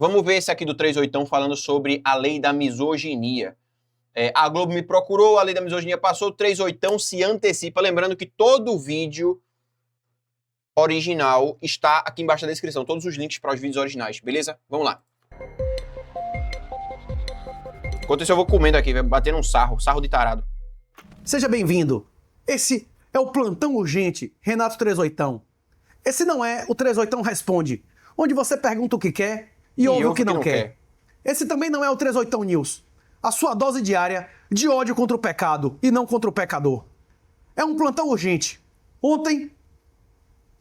Vamos ver esse aqui do 38 falando sobre a lei da misoginia. A Globo me procurou, a lei da misoginia passou, o 38 se antecipa. Lembrando que todo vídeo original está aqui embaixo da descrição. Todos os links para os vídeos originais, beleza? Vamos lá. Enquanto isso eu vou comendo aqui, vai batendo um sarro de tarado. Seja bem-vindo. Esse é o Plantão Urgente, Renato 38. Esse não é o 38 Responde, onde você pergunta o que quer e ouve o que não quer. Esse também não é o 38 News, a sua dose diária de ódio contra o pecado e não contra o pecador. É um plantão urgente. Ontem,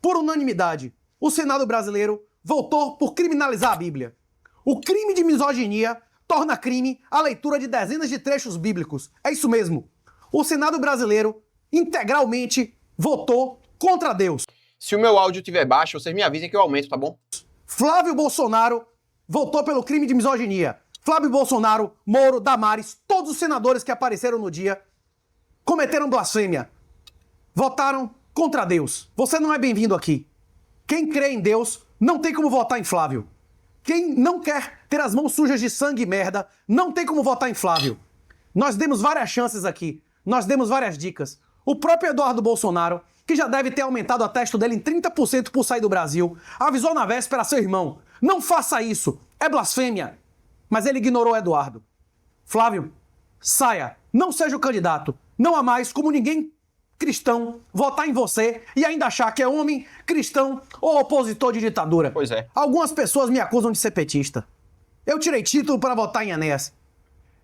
por unanimidade, o Senado brasileiro votou por criminalizar a Bíblia. O crime de misoginia torna crime a leitura de dezenas de trechos bíblicos. É isso mesmo. O Senado brasileiro integralmente votou contra Deus. Se o meu áudio estiver baixo, vocês me avisem que eu aumento, tá bom? Flávio Bolsonaro votou pelo crime de misoginia. Flávio Bolsonaro, Moro, Damares, todos os senadores que apareceram no dia cometeram blasfêmia. Votaram contra Deus. Você não é bem-vindo aqui. Quem crê em Deus não tem como votar em Flávio. Quem não quer ter as mãos sujas de sangue e merda não tem como votar em Flávio. Nós demos várias chances aqui. Nós demos várias dicas. O próprio Eduardo Bolsonaro, que já deve ter aumentado a testa dele em 30% por sair do Brasil, avisou na véspera a seu irmão: não faça isso, é blasfêmia. Mas ele ignorou Eduardo. Flávio, saia, não seja o candidato. Não há mais como ninguém cristão votar em você e ainda achar que é homem, cristão ou opositor de ditadura. Pois é. Algumas pessoas me acusam de ser petista. Eu tirei título para votar em Enéas.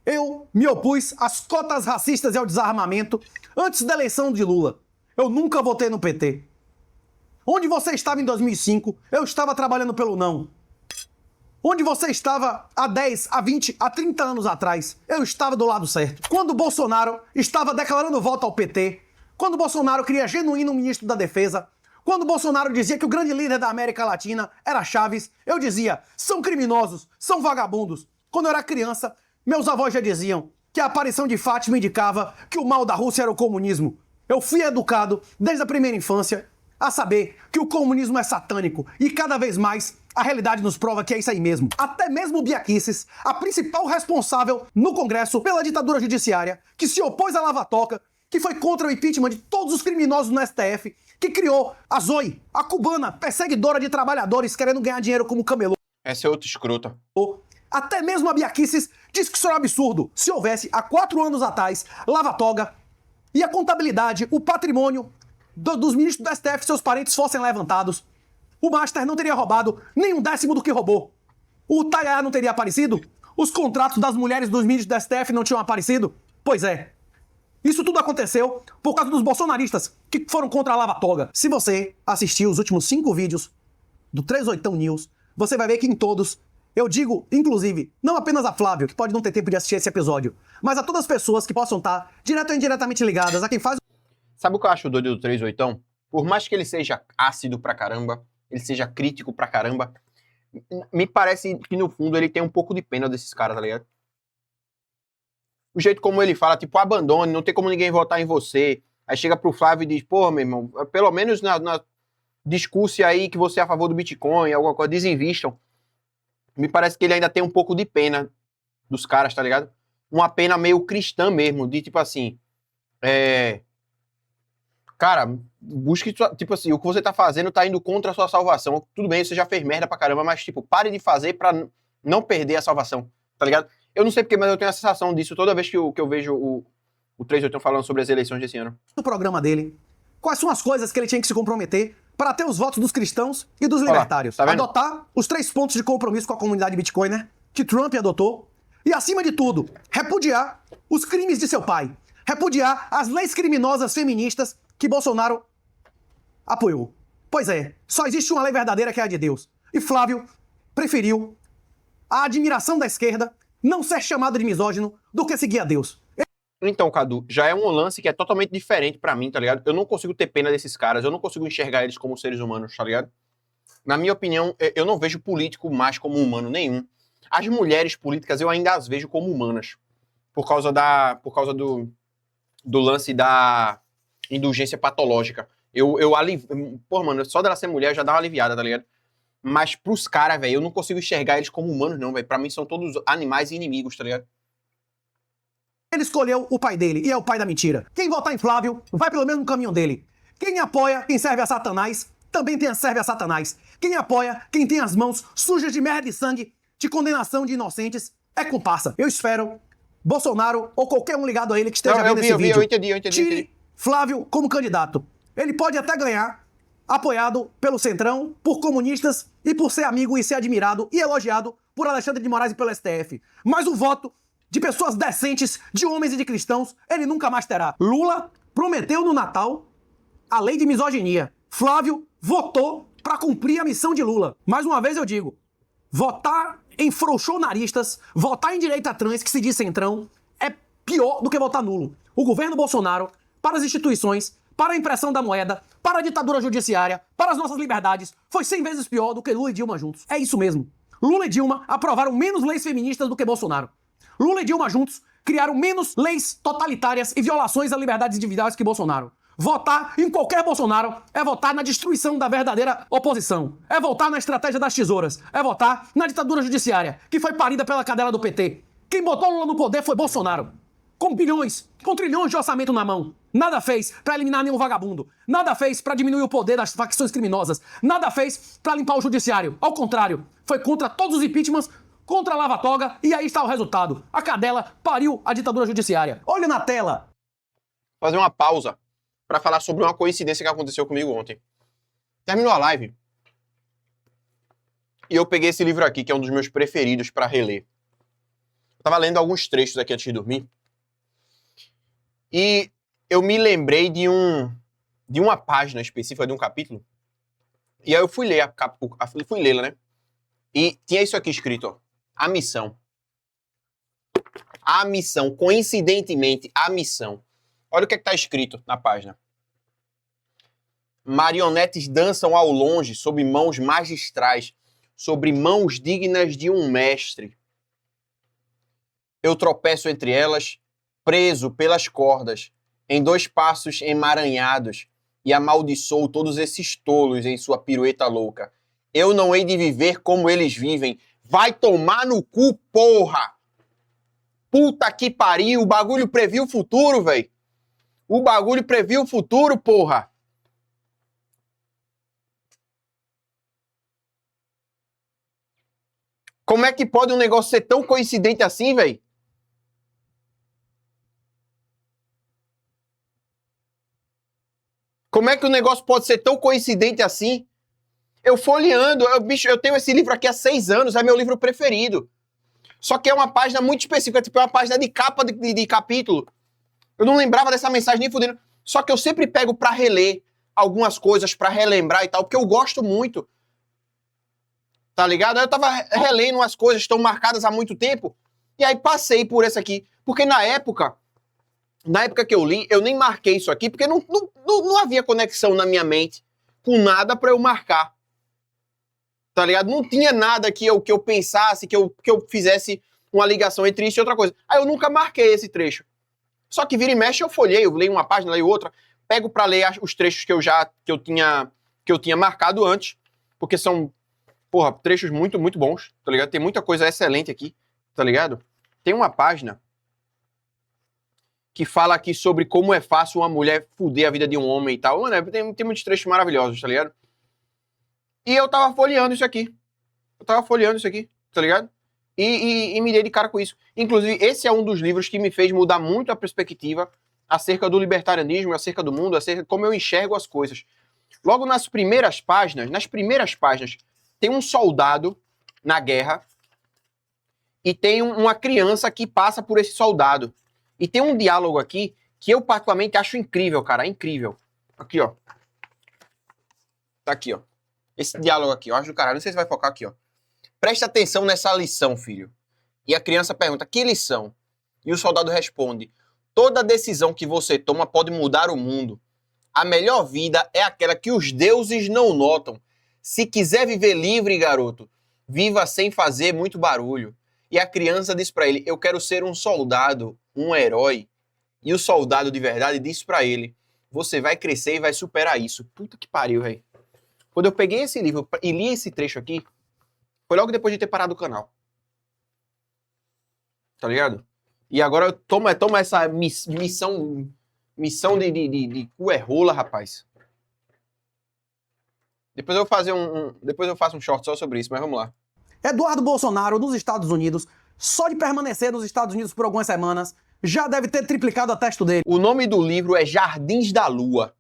Eu me opus às cotas racistas e ao desarmamento antes da eleição de Lula. Eu nunca votei no PT. Onde você estava em 2005, eu estava trabalhando pelo não. Onde você estava há 10, há 20, há 30 anos atrás, eu estava do lado certo. Quando Bolsonaro estava declarando voto ao PT, quando Bolsonaro queria genuíno ministro da Defesa, quando Bolsonaro dizia que o grande líder da América Latina era Chaves, eu dizia: são criminosos, são vagabundos. Quando eu era criança, meus avós já diziam que a aparição de Fátima indicava que o mal da Rússia era o comunismo. Eu fui educado, desde a primeira infância, a saber que o comunismo é satânico e cada vez mais a realidade nos prova que é isso aí mesmo. Até mesmo Bia Kicis, a principal responsável no Congresso pela ditadura judiciária, que se opôs à lava-toca, que foi contra o impeachment de todos os criminosos no STF, que criou a Zoe, a cubana perseguidora de trabalhadores querendo ganhar dinheiro como camelô. Essa é outra escrota. Até mesmo a Bia Kicis diz que isso é um absurdo. Se houvesse, há 4 anos atrás, lava-toga e a contabilidade, o patrimônio dos ministros do STF e seus parentes fossem levantados, o Master não teria roubado nem um décimo do que roubou. O Taiá não teria aparecido? Os contratos das mulheres dos ministros do STF não tinham aparecido? Pois é. Isso tudo aconteceu por causa dos bolsonaristas que foram contra a lava-toga. Se você assistiu os últimos 5 vídeos do 38 News, você vai ver que em todos eu digo, inclusive, não apenas a Flávio, que pode não ter tempo de assistir esse episódio, mas a todas as pessoas que possam estar direto ou indiretamente ligadas a quem faz... Sabe o que eu acho doido do 38? Por mais que ele seja ácido pra caramba, ele seja crítico pra caramba, me parece que no fundo ele tem um pouco de pena desses caras, tá ligado? O jeito como ele fala, tipo, abandone, não tem como ninguém votar em você. Aí chega pro Flávio e diz: pô, meu irmão, pelo menos na discurso aí que você é a favor do Bitcoin, alguma coisa, desinvistam. Me parece que ele ainda tem um pouco de pena dos caras, tá ligado? Uma pena meio cristã mesmo, de tipo assim, cara, busque, tipo assim, o que você tá fazendo tá indo contra a sua salvação. Tudo bem, você já fez merda pra caramba, mas tipo, pare de fazer pra não perder a salvação, tá ligado? Eu não sei porque, mas eu tenho a sensação disso toda vez que eu vejo o 38 falando sobre as eleições desse ano. No programa dele, quais são as coisas que ele tinha que se comprometer para ter os votos dos cristãos e dos libertários. Tá vendo? Adotar os 3 pontos de compromisso com a comunidade Bitcoiner que Trump adotou e, acima de tudo, repudiar os crimes de seu pai. Repudiar as leis criminosas feministas que Bolsonaro apoiou. Pois é, só existe uma lei verdadeira, que é a de Deus. E Flávio preferiu a admiração da esquerda, não ser chamado de misógino, do que seguir a Deus. Então, Cadu, já é um lance que é totalmente diferente pra mim, tá ligado? Eu não consigo ter pena desses caras, eu não consigo enxergar eles como seres humanos, tá ligado? Na minha opinião, eu não vejo político mais como humano nenhum. As mulheres políticas eu ainda as vejo como humanas, por causa do lance da indulgência patológica. Pô, mano, só dela ser mulher já dá uma aliviada, tá ligado? Mas pros caras, velho, eu não consigo enxergar eles como humanos, não, velho. Pra mim são todos animais e inimigos, tá ligado? Ele escolheu o pai dele e é o pai da mentira. Quem votar em Flávio vai pelo mesmo caminho dele. Quem apoia quem serve a Satanás também serve a Satanás. Quem apoia quem tem as mãos sujas de merda e sangue, de condenação de inocentes, é comparsa. Eu espero Bolsonaro ou qualquer um ligado a ele que esteja vendo esse vídeo. Eu entendi. Tire Flávio como candidato. Ele pode até ganhar, apoiado pelo Centrão, por comunistas e por ser amigo e ser admirado e elogiado por Alexandre de Moraes e pelo STF. Mas o voto de pessoas decentes, de homens e de cristãos, ele nunca mais terá. Lula prometeu no Natal a lei de misoginia. Flávio votou para cumprir a missão de Lula. Mais uma vez eu digo, votar em frouxonaristas, votar em direita trans, que se diz centrão, é pior do que votar nulo. O governo Bolsonaro, para as instituições, para a impressão da moeda, para a ditadura judiciária, para as nossas liberdades, foi 100 vezes pior do que Lula e Dilma juntos. É isso mesmo. Lula e Dilma aprovaram menos leis feministas do que Bolsonaro. Lula e Dilma juntos criaram menos leis totalitárias e violações a liberdades individuais que Bolsonaro. Votar em qualquer Bolsonaro é votar na destruição da verdadeira oposição. É votar na estratégia das tesouras. É votar na ditadura judiciária, que foi parida pela cadela do PT. Quem botou Lula no poder foi Bolsonaro. Com bilhões, com trilhões de orçamento na mão. Nada fez pra eliminar nenhum vagabundo. Nada fez pra diminuir o poder das facções criminosas. Nada fez pra limpar o judiciário. Ao contrário, foi contra todos os impeachments, contra a Lava Toga, e aí está o resultado. A cadela pariu a ditadura judiciária. Olha na tela. Fazer uma pausa pra falar sobre uma coincidência que aconteceu comigo ontem. Terminou a live e eu peguei esse livro aqui, que é um dos meus preferidos pra reler. Eu tava lendo alguns trechos aqui antes de dormir e eu me lembrei de uma página específica, de um capítulo, e aí eu fui ler fui lê-la, né? E tinha isso aqui escrito, ó. A missão. A missão. Coincidentemente, a missão. Olha o que está escrito na página. Marionetes dançam ao longe sob mãos magistrais, sobre mãos dignas de um mestre. Eu tropeço entre elas, preso pelas cordas, em 2 passos emaranhados, e amaldiçoo todos esses tolos em sua pirueta louca. Eu não hei de viver como eles vivem. Vai tomar no cu, porra! Puta que pariu, o bagulho previu o futuro, velho. O bagulho previu o futuro, porra. Como é que pode um negócio ser tão coincidente assim, velho? Como é que o negócio pode ser tão coincidente assim? Eu folheando, bicho, eu tenho esse livro aqui há 6 anos, é meu livro preferido. Só que é uma página muito específica, tipo, é uma página de capa de capítulo. Eu não lembrava dessa mensagem nem fudendo. Só que eu sempre pego pra reler algumas coisas, pra relembrar e tal, porque eu gosto muito. Tá ligado? Aí eu tava relendo umas coisas que estão marcadas há muito tempo, e aí passei por essa aqui. Porque na época que eu li, eu nem marquei isso aqui, porque não havia conexão na minha mente com nada pra eu marcar. Tá ligado? Não tinha nada que eu pensasse, que eu fizesse uma ligação entre isso e outra coisa. Aí eu nunca marquei esse trecho. Só que vira e mexe eu folhei, eu leio uma página, leio outra, pego pra ler os trechos que eu tinha marcado antes, porque são, porra, trechos muito, muito bons, tá ligado? Tem muita coisa excelente aqui, tá ligado? Tem uma página que fala aqui sobre como é fácil uma mulher fuder a vida de um homem e tal. Mano, tem muitos trechos maravilhosos, tá ligado? E eu tava folheando isso aqui. Tá ligado? E me dei de cara com isso. Inclusive, esse é um dos livros que me fez mudar muito a perspectiva acerca do libertarianismo, acerca do mundo, acerca de como eu enxergo as coisas. Logo nas primeiras páginas, tem um soldado na guerra e tem uma criança que passa por esse soldado. E tem um diálogo aqui que eu particularmente acho incrível, cara, incrível. Aqui, ó. Tá aqui, ó. Esse diálogo aqui, eu acho do caralho. Não sei se vai focar aqui, ó. Presta atenção nessa lição, filho. E a criança pergunta, que lição? E o soldado responde, toda decisão que você toma pode mudar o mundo. A melhor vida é aquela que os deuses não notam. Se quiser viver livre, garoto, viva sem fazer muito barulho. E a criança diz pra ele, eu quero ser um soldado, um herói. E o soldado de verdade diz pra ele, você vai crescer e vai superar isso. Puta que pariu, velho. Quando eu peguei esse livro e li esse trecho aqui, foi logo depois de ter parado o canal. Tá ligado? E agora toma essa missão de cu é rola, rapaz. Depois eu faço um short só sobre isso, mas vamos lá. Eduardo Bolsonaro, nos Estados Unidos, só de permanecer nos Estados Unidos por algumas semanas, já deve ter triplicado a testa dele. O nome do livro é Jardins da Lua.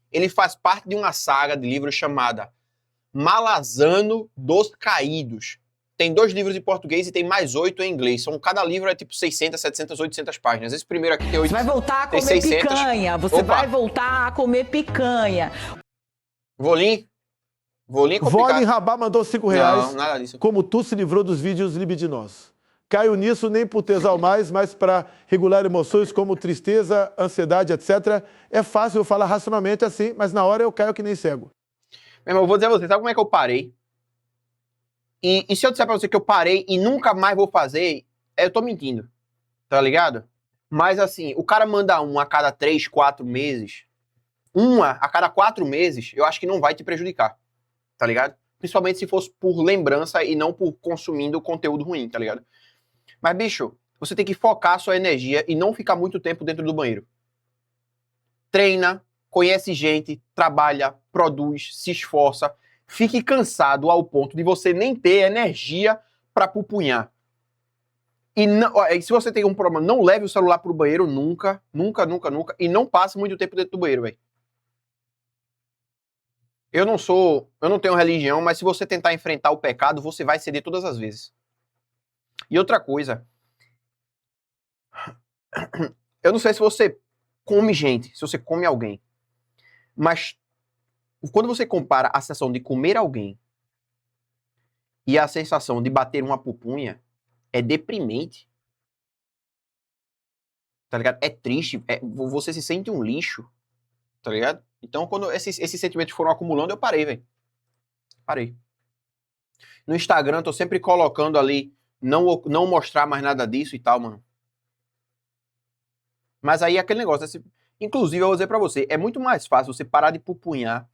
Ele faz parte de uma saga de livros chamada Malazano dos Caídos. Tem 2 livros em português e tem mais 8 em inglês. Cada livro é tipo 600, 700, 800 páginas. Esse primeiro aqui tem 800. Você vai voltar a comer 600. picanha. Você vai voltar a comer picanha. Volim complicado. Volim Rabá mandou R$5. Não, nada disso. Como tu se livrou dos vídeos libidinosos. Caio nisso nem por tesão mais, mas para regular emoções como tristeza, ansiedade, etc. É fácil eu falar racionalmente assim, mas na hora eu caio que nem cego. Meu irmão, eu vou dizer a você, sabe como é que eu parei? E se eu disser pra você que eu parei e nunca mais vou fazer, eu tô mentindo. Tá ligado? Mas assim, o cara manda a cada 3, 4 meses. A cada 4 meses, eu acho que não vai te prejudicar. Tá ligado? Principalmente se fosse por lembrança e não por consumindo conteúdo ruim, tá ligado? Mas, bicho, você tem que focar a sua energia e não ficar muito tempo dentro do banheiro. Treina, conhece gente, trabalha, produz, se esforça. Fique cansado ao ponto de você nem ter energia para pupunhar. E se você tem um problema, não leve o celular pro banheiro nunca. E não passe muito tempo dentro do banheiro, velho. Eu não tenho religião, mas se você tentar enfrentar o pecado, você vai ceder todas as vezes. E outra coisa, eu não sei se você come gente, se você come alguém, mas quando você compara a sensação de comer alguém e a sensação de bater uma pupunha, é deprimente. Tá ligado? É triste, você se sente um lixo, tá ligado? Então, quando esses sentimentos foram acumulando, eu parei, velho. Parei. No Instagram, tô sempre colocando ali, não mostrar mais nada disso e tal, mano. Mas aí, aquele negócio, inclusive, eu vou dizer pra você, é muito mais fácil você parar de pupunhar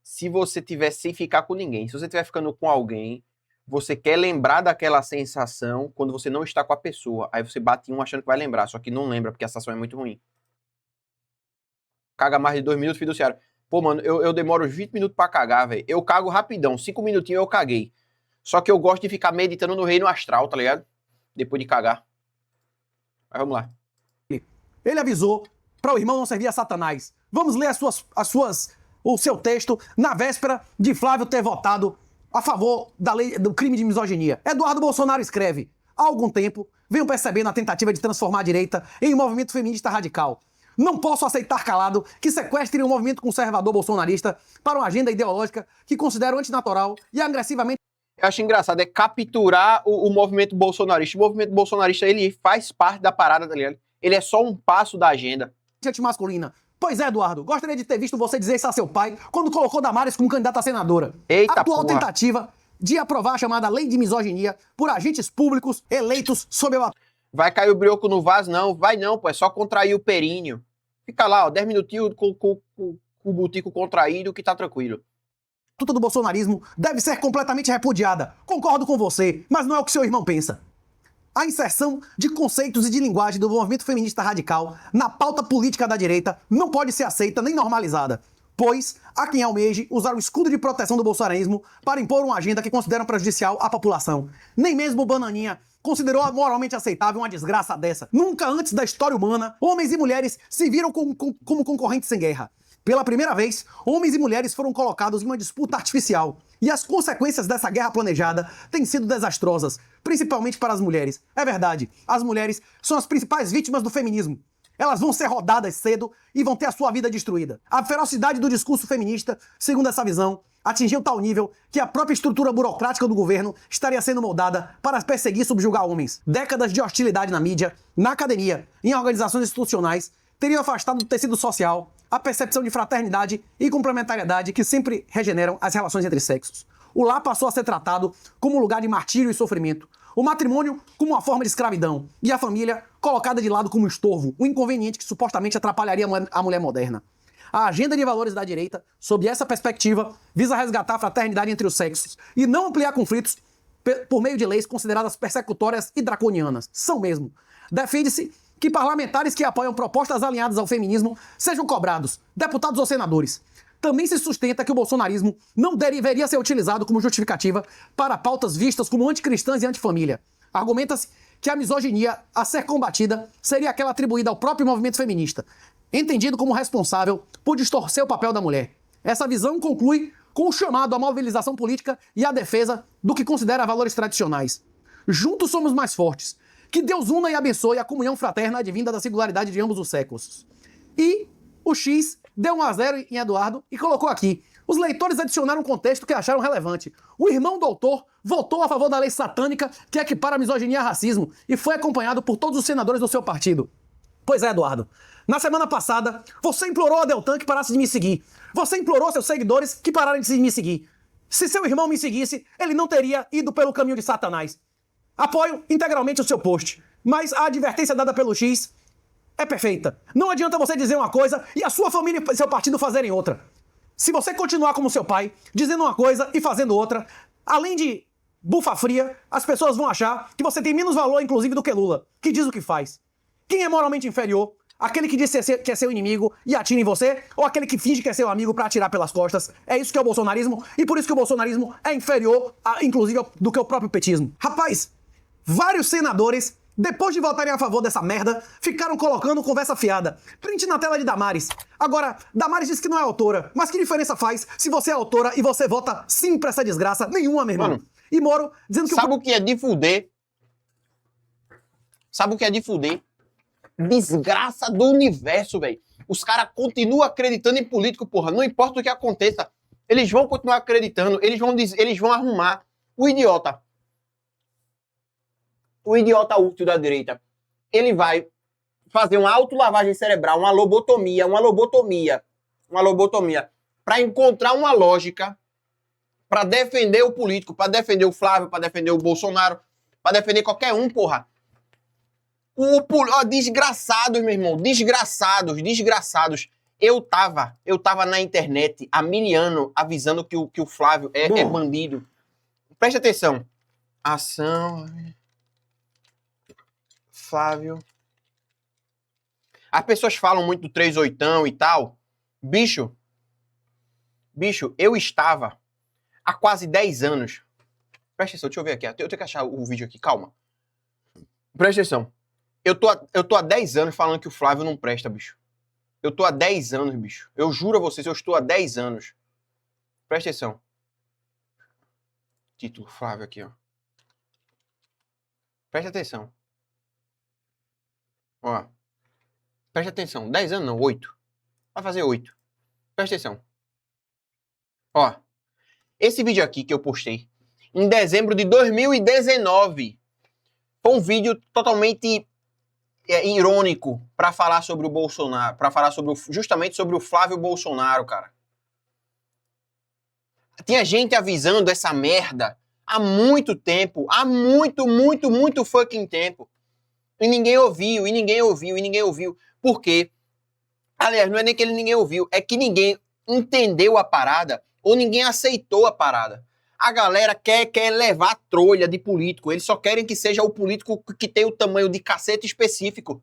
se você tiver sem ficar com ninguém. Se você estiver ficando com alguém, você quer lembrar daquela sensação quando você não está com a pessoa. Aí você bate um achando que vai lembrar, só que não lembra, porque a sensação é muito ruim. Caga mais de 2 minutos, fiduciário. Pô, mano, eu demoro uns 20 minutos pra cagar, velho. Eu cago rapidão, 5 minutinhos eu caguei. Só que eu gosto de ficar meditando no reino astral, tá ligado? Depois de cagar. Mas vamos lá. Ele avisou para o irmão não servir a Satanás. Vamos ler o seu texto na véspera de Flávio ter votado a favor da lei do crime de misoginia. Eduardo Bolsonaro escreve: há algum tempo venho percebendo a tentativa de transformar a direita em um movimento feminista radical. Não posso aceitar calado que sequestrem um movimento conservador bolsonarista para uma agenda ideológica que considero antinatural e agressivamente... Eu acho engraçado, é capturar o movimento bolsonarista. O movimento bolsonarista, ele faz parte da parada, tá ligado? Ele é só um passo da agenda. ...masculina. Pois é, Eduardo, gostaria de ter visto você dizer isso a seu pai quando colocou Damares como candidata a senadora. Eita, a atual porra. tentativa de aprovar a chamada lei de misoginia por agentes públicos eleitos sob a... Vai cair o brioco no vaso? Não, vai não, pô. É só contrair o períneo. Fica lá, ó, 10 minutinhos com o butico contraído que tá tranquilo. Tudo do bolsonarismo deve ser completamente repudiada. Concordo com você, mas não é o que seu irmão pensa. A inserção de conceitos e de linguagem do movimento feminista radical na pauta política da direita não pode ser aceita nem normalizada, pois há quem almeje usar o escudo de proteção do bolsonarismo para impor uma agenda que consideram prejudicial à população. Nem mesmo o Bananinha considerou moralmente aceitável uma desgraça dessa. Nunca antes da história humana, homens e mulheres se viram como concorrentes em guerra. Pela primeira vez, homens e mulheres foram colocados em uma disputa artificial. E as consequências dessa guerra planejada têm sido desastrosas, principalmente para as mulheres. É verdade, as mulheres são as principais vítimas do feminismo. Elas vão ser rodadas cedo e vão ter a sua vida destruída. A ferocidade do discurso feminista, segundo essa visão, atingiu tal nível que a própria estrutura burocrática do governo estaria sendo moldada para perseguir e subjugar homens. Décadas de hostilidade na mídia, na academia, em organizações institucionais, teriam afastado do tecido social a percepção de fraternidade e complementariedade que sempre regeneram as relações entre sexos. O lar passou a ser tratado como um lugar de martírio e sofrimento, o matrimônio como uma forma de escravidão e a família colocada de lado como um estorvo, um inconveniente que supostamente atrapalharia a mulher moderna. A agenda de valores da direita, sob essa perspectiva, visa resgatar a fraternidade entre os sexos e não ampliar conflitos por meio de leis consideradas persecutórias e draconianas. São mesmo. Defende-se que parlamentares que apoiam propostas alinhadas ao feminismo sejam cobrados, deputados ou senadores. Também se sustenta que o bolsonarismo não deveria ser utilizado como justificativa para pautas vistas como anticristãs e antifamília. Argumenta-se que a misoginia a ser combatida seria aquela atribuída ao próprio movimento feminista, entendido como responsável por distorcer o papel da mulher. Essa visão conclui com o chamado à mobilização política e à defesa do que considera valores tradicionais. Juntos somos mais fortes. Que Deus una e abençoe a comunhão fraterna advinda da singularidade de ambos os séculos. E o X deu 1-0 em Eduardo e colocou aqui: os leitores adicionaram um contexto que acharam relevante. O irmão do autor votou a favor da lei satânica que equipara a misoginia a racismo e foi acompanhado por todos os senadores do seu partido. Pois é, Eduardo. Na semana passada, você implorou a Deltan que parasse de me seguir. Você implorou seus seguidores que pararam de me seguir. Se seu irmão me seguisse, ele não teria ido pelo caminho de Satanás. Apoio integralmente o seu post, mas a advertência dada pelo X é perfeita. Não adianta você dizer uma coisa e a sua família e seu partido fazerem outra. Se você continuar como seu pai, dizendo uma coisa e fazendo outra, além de bufa fria, as pessoas vão achar que você tem menos valor, inclusive, do que Lula, que diz o que faz. Quem é moralmente inferior? Aquele que diz que é seu inimigo e atira em você, ou aquele que finge que é seu amigo pra atirar pelas costas? É isso que é o bolsonarismo, e por isso que o bolsonarismo é inferior, inclusive, do que o próprio petismo. Rapaz, vários senadores, depois de votarem a favor dessa merda, ficaram colocando conversa fiada. Print na tela de Damares. Agora, Damares diz que não é autora, mas que diferença faz se você é autora e você vota sim pra essa desgraça? Nenhuma, meu irmão. Mano, e Moro dizendo que... Sabe o que é de fuder? Sabe o que é de fuder? Desgraça do universo, velho. Os caras continuam acreditando em político, porra. Não importa o que aconteça. Eles vão continuar acreditando. Eles vão arrumar o idiota. O idiota útil da direita. Ele vai fazer uma autolavagem cerebral, uma lobotomia, para encontrar uma lógica para defender o político, para defender o Flávio, para defender o Bolsonaro, para defender qualquer um, porra. Desgraçados, meu irmão, desgraçados. Eu tava na internet há 1000 anos avisando que o Flávio é bandido. Preste atenção. Ação... Flávio. As pessoas falam muito do 38 e tal. Bicho, eu estava há quase 10 anos. Presta atenção, deixa eu ver aqui. Eu tenho que achar o vídeo aqui, calma. Presta atenção. Eu tô há 10 anos falando que o Flávio não presta, bicho. Eu tô há 10 anos, bicho. Eu juro a vocês, eu estou há 10 anos. Presta atenção. Título Flávio aqui, ó. Presta atenção. Ó. Presta atenção. 10 anos não, 8. Vai fazer 8. Presta atenção. Ó. Esse vídeo aqui que eu postei em dezembro de 2019 foi um vídeo totalmente irônico para falar sobre o Bolsonaro, para falar justamente sobre o Flávio Bolsonaro, cara. Tinha gente avisando essa merda há muito tempo, há muito fucking tempo. E ninguém ouviu. Por quê? Aliás, não é nem que ninguém ouviu, é que ninguém entendeu a parada ou ninguém aceitou a parada. A galera quer levar a trolha de político. Eles só querem que seja o político que tem o tamanho de cacete específico.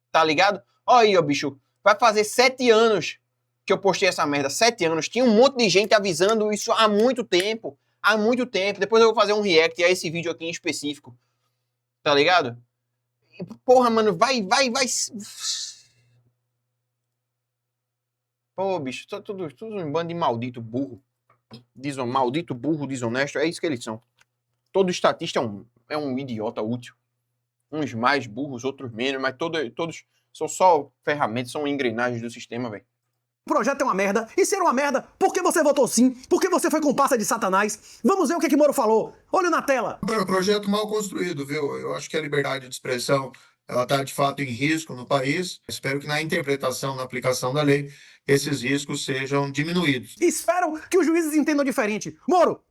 Tá ligado? Olha aí, ó, bicho. Vai fazer 7 anos que eu postei essa merda. 7 anos. Tinha um monte de gente avisando isso há muito tempo. Há muito tempo. Depois eu vou fazer um react a esse vídeo aqui em específico. Tá ligado? Porra, mano. Vai. Pô, bicho. Tudo um bando de maldito burro. Maldito burro, desonesto, é isso que eles são. Todo estatista é um idiota útil. Uns mais burros, outros menos, mas todos são só ferramentas, são engrenagens do sistema, velho. O projeto é uma merda, e ser uma merda, por que você votou sim? Por que você foi comparsa de Satanás? Vamos ver o que Moro falou. Olho na tela. É um projeto mal construído, viu? Eu acho que a liberdade de expressão ela está de fato em risco no país. Espero que na interpretação, na aplicação da lei, esses riscos sejam diminuídos. Espero que os juízes entendam diferente. Moro,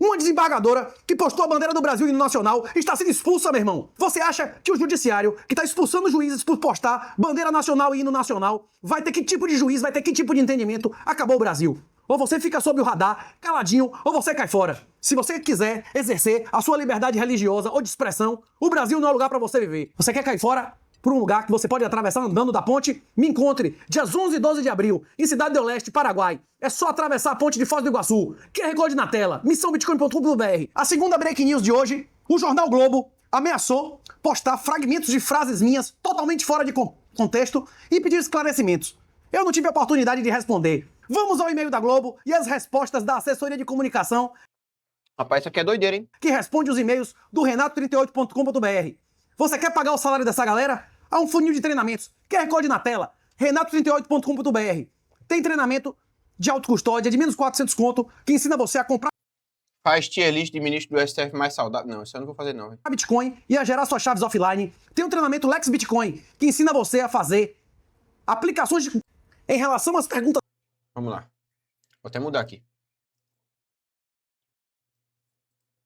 Uma desembargadora que postou a bandeira do Brasil e no nacional está sendo expulsa, meu irmão. Você acha que o judiciário, que está expulsando juízes por postar bandeira nacional e hino nacional, vai ter que tipo de juiz, vai ter que tipo de entendimento? Acabou o Brasil. Ou você fica sob o radar, caladinho, ou você cai fora. Se você quiser exercer a sua liberdade religiosa ou de expressão, o Brasil não é lugar para você viver. Você quer cair fora? Por um lugar que você pode atravessar andando da ponte? Me encontre dias 11 e 12 de abril, em Cidade do Leste, Paraguai. É só atravessar a ponte de Foz do Iguaçu. QR Code na tela, missãobitcoin.com.br. A segunda break news de hoje, o jornal Globo ameaçou postar fragmentos de frases minhas totalmente fora de contexto e pedir esclarecimentos. Eu não tive a oportunidade de responder. Vamos ao e-mail da Globo e as respostas da assessoria de comunicação. Rapaz, isso aqui é doideira, hein? Que responde os e-mails do renato38.com.br. Você quer pagar o salário dessa galera? Há um funil de treinamentos. QR Code na tela. renato38.com.br. Tem treinamento de autocustódia de menos 400 conto que ensina você a comprar Faz tier list de ministro do STF mais saudável. Não, isso eu não vou fazer não, velho. Bitcoin e a gerar suas chaves offline. Tem um treinamento Lex Bitcoin que ensina você a fazer aplicações de... em relação às perguntas Vamos lá. Vou até mudar aqui.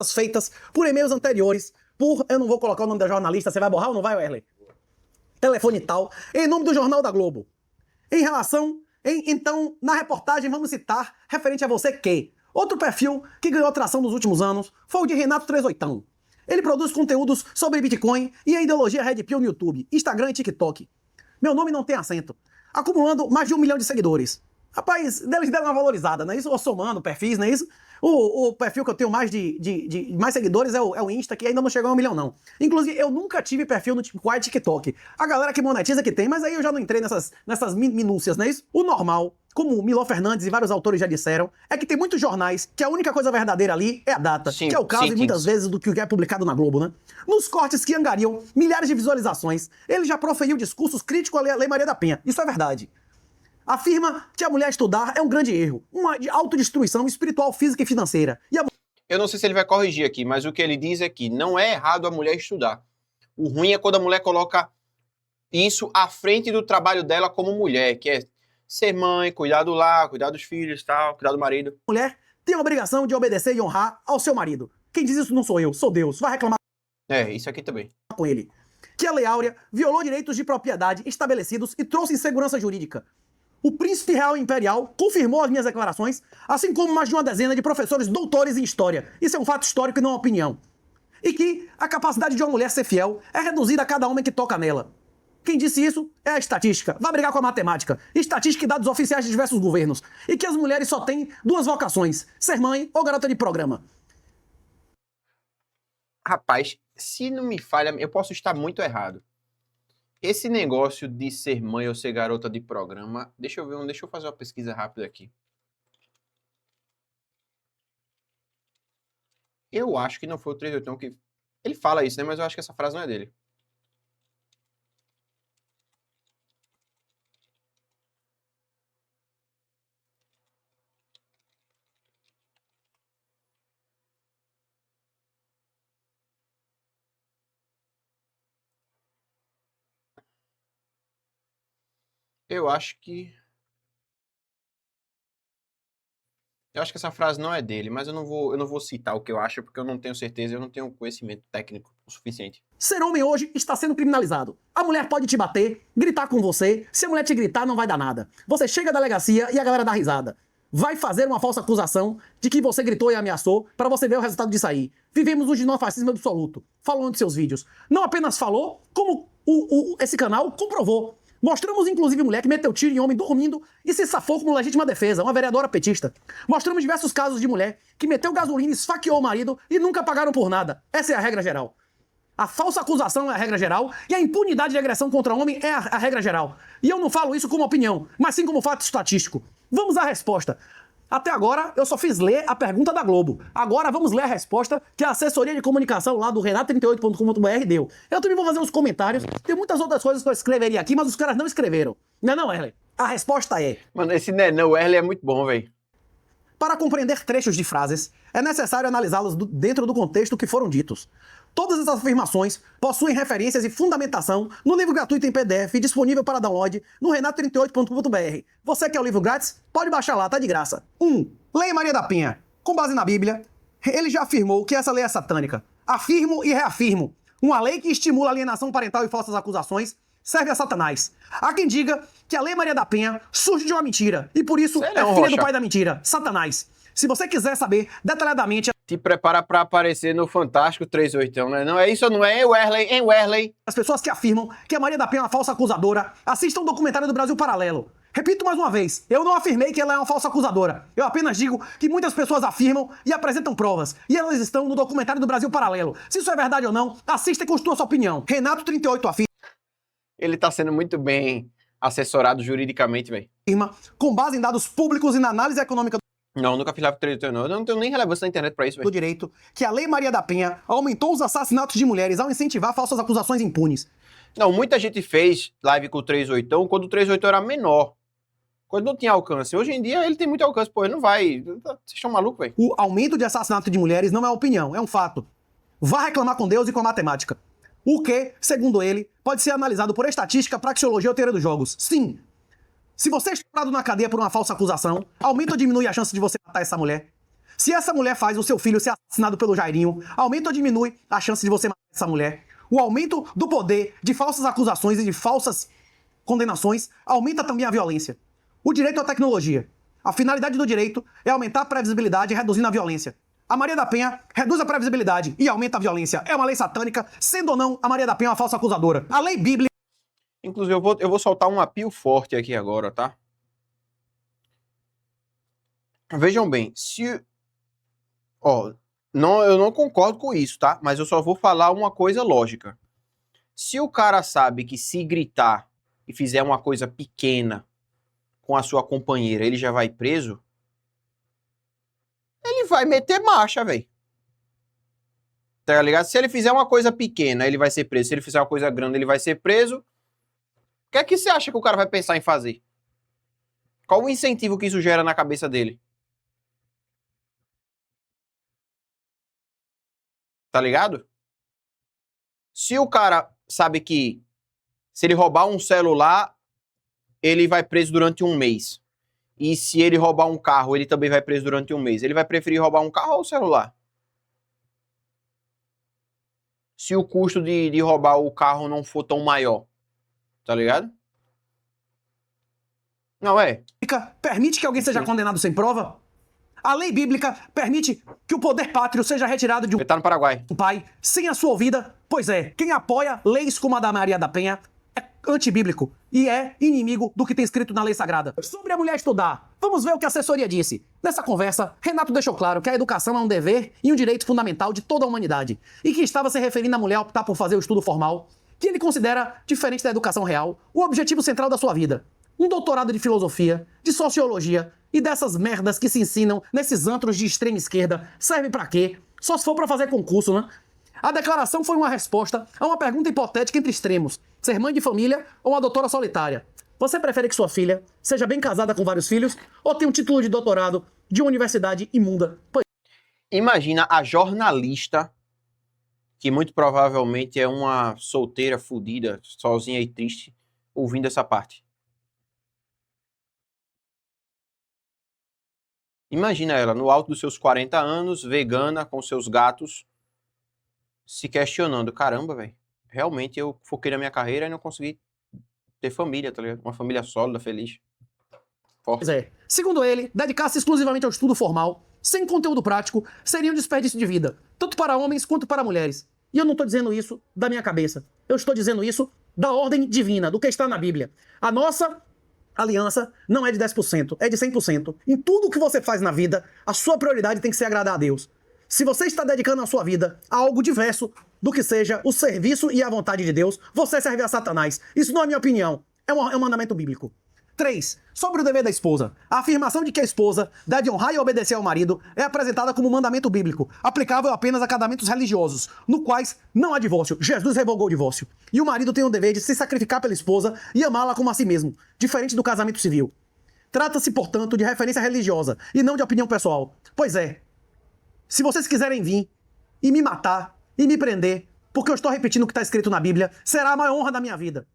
feitas por e-mails anteriores, eu não vou colocar o nome da jornalista, você vai borrar ou não vai, Werley? Telefone tal, em nome do Jornal da Globo. Então, na reportagem vamos citar, referente a você que outro perfil que ganhou atração nos últimos anos foi o de Renato 38. Ele produz conteúdos sobre Bitcoin e a ideologia Red Pill no YouTube, Instagram e TikTok. Meu nome não tem acento. Acumulando mais de 1 milhão de seguidores. Rapaz, eles deram uma valorizada, não é isso? Ou somando perfis, não é isso? O perfil que eu tenho mais de mais seguidores é o Insta, que ainda não chegou a 1 milhão, não. Inclusive, eu nunca tive perfil no TikTok. A galera que monetiza que tem, mas aí eu já não entrei nessas minúcias, não é isso? O normal, como o Miló Fernandes e vários autores já disseram, é que tem muitos jornais que a única coisa verdadeira ali é a data, Sim, que é o caso sim, e muitas vezes do que é publicado na Globo, né? Nos cortes que angariam milhares de visualizações, ele já proferiu discursos críticos à Lei Maria da Penha. Isso é verdade. Afirma que a mulher estudar é um grande erro, uma de autodestruição espiritual, física e financeira. Eu não sei se ele vai corrigir aqui, mas o que ele diz é que não é errado a mulher estudar. O ruim é quando a mulher coloca isso à frente do trabalho dela como mulher, que é ser mãe, cuidar do lar, cuidar dos filhos, tal, cuidar do marido. A mulher tem a obrigação de obedecer e honrar ao seu marido. Quem diz isso não sou eu, sou Deus. Vai reclamar É, isso aqui também. com ele. Que a Lei Áurea violou direitos de propriedade estabelecidos e trouxe insegurança jurídica. O príncipe real imperial confirmou as minhas declarações, assim como mais de uma dezena de professores doutores em história. Isso é um fato histórico e não uma opinião. E que a capacidade de uma mulher ser fiel é reduzida a cada homem que toca nela. Quem disse isso é a estatística. Vai brigar com a matemática. Estatística e dados oficiais de diversos governos. E que as mulheres só têm 2 vocações: ser mãe ou garota de programa. Rapaz, se não me falha, eu posso estar muito errado. Esse negócio de ser mãe ou ser garota de programa, deixa eu fazer uma pesquisa rápida aqui. Eu acho que não foi o 381 que... Ele fala isso, né? Mas eu acho que essa frase não é dele. Eu acho que essa frase não é dele, mas eu não vou citar o que eu acho, porque eu não tenho certeza, eu não tenho conhecimento técnico o suficiente. Ser homem hoje está sendo criminalizado. A mulher pode te bater, gritar com você. Se a mulher te gritar, não vai dar nada. Você chega à delegacia e a galera dá risada. Vai fazer uma falsa acusação de que você gritou e ameaçou para você ver o resultado disso aí. Vivemos um neofascismo absoluto. Falou nos seus vídeos. Não apenas falou, como esse canal comprovou. Mostramos, inclusive, mulher que meteu tiro em homem dormindo e se safou como legítima defesa, uma vereadora petista. Mostramos diversos casos de mulher que meteu gasolina, esfaqueou o marido e nunca pagaram por nada. Essa é a regra geral. A falsa acusação é a regra geral e a impunidade de agressão contra o homem é a regra geral. E eu não falo isso como opinião, mas sim como fato estatístico. Vamos à resposta. Até agora, eu só fiz ler a pergunta da Globo. Agora vamos ler a resposta que a assessoria de comunicação lá do renato38.com.br deu. Eu também vou fazer uns comentários. Tem muitas outras coisas que eu escreveria aqui, mas os caras não escreveram. Não, Erlen? A resposta é... Mano, esse não, o Erlen é muito bom, velho. Para compreender trechos de frases, é necessário analisá-los dentro do contexto que foram ditos. Todas essas afirmações possuem referências e fundamentação no livro gratuito em PDF disponível para download no renato38.com.br. Você quer o livro grátis? Pode baixar lá, tá de graça. 1. Lei Maria da Penha. Com base na Bíblia, Ele já afirmou que essa lei é satânica. Afirmo e reafirmo. Uma lei que estimula alienação parental e falsas acusações serve a Satanás. Há quem diga que a Lei Maria da Penha surge de uma mentira e por isso é filha Rocha. do pai da mentira, Satanás. Se você quiser saber detalhadamente Te prepara pra aparecer no Fantástico 38, né? Não é isso, não é, hein, Wesley? Hein, Wesley? as pessoas que afirmam que a Maria da Penha é uma falsa acusadora, assistam o documentário do Brasil Paralelo. Repito mais uma vez, eu não afirmei que ela é uma falsa acusadora. Eu apenas digo que muitas pessoas afirmam e apresentam provas. E elas estão no documentário do Brasil Paralelo. Se isso é verdade ou não, assista e construa sua opinião. Renato 38 Ele tá sendo muito bem assessorado juridicamente, velho. afirma, com base em dados públicos e na análise econômica Não, nunca fiz live com 38, não. Eu não tenho nem relevância na internet pra isso, do velho. direito, que a Lei Maria da Penha aumentou os assassinatos de mulheres ao incentivar falsas acusações impunes. Não, muita gente fez live com o 38 quando o 38 era menor. Quando não tinha alcance. Hoje em dia ele tem muito alcance, pô, ele não vai. Vocês estão malucos, velho? O aumento de assassinato de mulheres não é opinião, é um fato. Vá reclamar com Deus e com a matemática. O que, segundo ele, pode ser analisado por estatística, praxeologia ou teoria dos jogos. Sim. Se você é estuprado na cadeia por uma falsa acusação, aumenta ou diminui a chance de você matar essa mulher? Se essa mulher faz o seu filho ser assassinado pelo Jairinho, aumenta ou diminui a chance de você matar essa mulher? O aumento do poder de falsas acusações e de falsas condenações aumenta também a violência. O direito à tecnologia. A finalidade do direito é aumentar a previsibilidade reduzindo a violência. A Maria da Penha reduz a previsibilidade e aumenta a violência. É uma lei satânica, sendo ou não, a Maria da Penha é uma falsa acusadora. A lei bíblica. Inclusive, eu vou soltar um apio forte aqui agora, tá? Vejam bem, se... Ó, não, eu não concordo com isso, tá? Mas eu só vou falar uma coisa lógica. Se o cara sabe que se gritar e fizer uma coisa pequena com a sua companheira, ele já vai preso, ele vai meter marcha, velho. Tá ligado? Se ele fizer uma coisa pequena, ele vai ser preso. Se ele fizer uma coisa grande, ele vai ser preso. O que é que você acha que o cara vai pensar em fazer? Qual o incentivo que isso gera na cabeça dele? Tá ligado? Se o cara sabe que se ele roubar um celular, ele vai preso durante um mês. E se ele roubar um carro, ele também vai preso durante um mês. Ele vai preferir roubar um carro ou o celular? Se o custo de roubar o carro não for tão maior. Tá ligado? Não é? Permite que alguém seja condenado sem prova? A lei bíblica permite que o poder pátrio seja retirado de Ele tá no Paraguai. um pai sem a sua ouvida? Pois é, quem apoia leis como a da Maria da Penha é antibíblico e é inimigo do que tem escrito na lei sagrada. Sobre a mulher estudar, vamos ver o que a assessoria disse. Nessa conversa, Renato deixou claro que a educação é um dever e um direito fundamental de toda a humanidade e que estava se referindo à mulher a optar por fazer o estudo formal, que ele considera diferente da educação real, o objetivo central da sua vida. Um doutorado de filosofia, de sociologia e dessas merdas que se ensinam nesses antros de extrema esquerda serve pra quê? Só se for pra fazer concurso, né? A declaração foi uma resposta a uma pergunta hipotética entre extremos: ser mãe de família ou uma doutora solitária. Você prefere que sua filha seja bem casada com vários filhos ou tenha um título de doutorado de uma universidade imunda? Imagina a jornalista, que muito provavelmente é uma solteira fodida, sozinha e triste, ouvindo essa parte. Imagina ela, no alto dos seus 40 anos, vegana, com seus gatos, se questionando. Caramba, velho, realmente eu foquei na minha carreira e não consegui ter família, tá ligado? Uma família sólida, feliz. Forte. Pois é. Segundo ele, dedicar-se exclusivamente ao estudo formal, sem conteúdo prático, seria um desperdício de vida, tanto para homens quanto para mulheres. E eu não estou dizendo isso da minha cabeça. Eu estou dizendo isso da ordem divina, do que está na Bíblia. A nossa aliança não é de 10%, é de 100%. Em tudo que você faz na vida, a sua prioridade tem que ser agradar a Deus. Se você está dedicando a sua vida a algo diverso do que seja o serviço e a vontade de Deus, você serve a Satanás. Isso não é minha opinião, é um mandamento bíblico. 3. Sobre o dever da esposa. A afirmação de que a esposa deve honrar e obedecer ao marido é apresentada como mandamento bíblico, aplicável apenas a casamentos religiosos, no quais não há divórcio. Jesus revogou o divórcio. E o marido tem o dever de se sacrificar pela esposa e amá-la como a si mesmo, diferente do casamento civil. Trata-se, portanto, de referência religiosa e não de opinião pessoal. Pois é, se vocês quiserem vir e me matar e me prender, porque eu estou repetindo o que está escrito na Bíblia, será a maior honra da minha vida.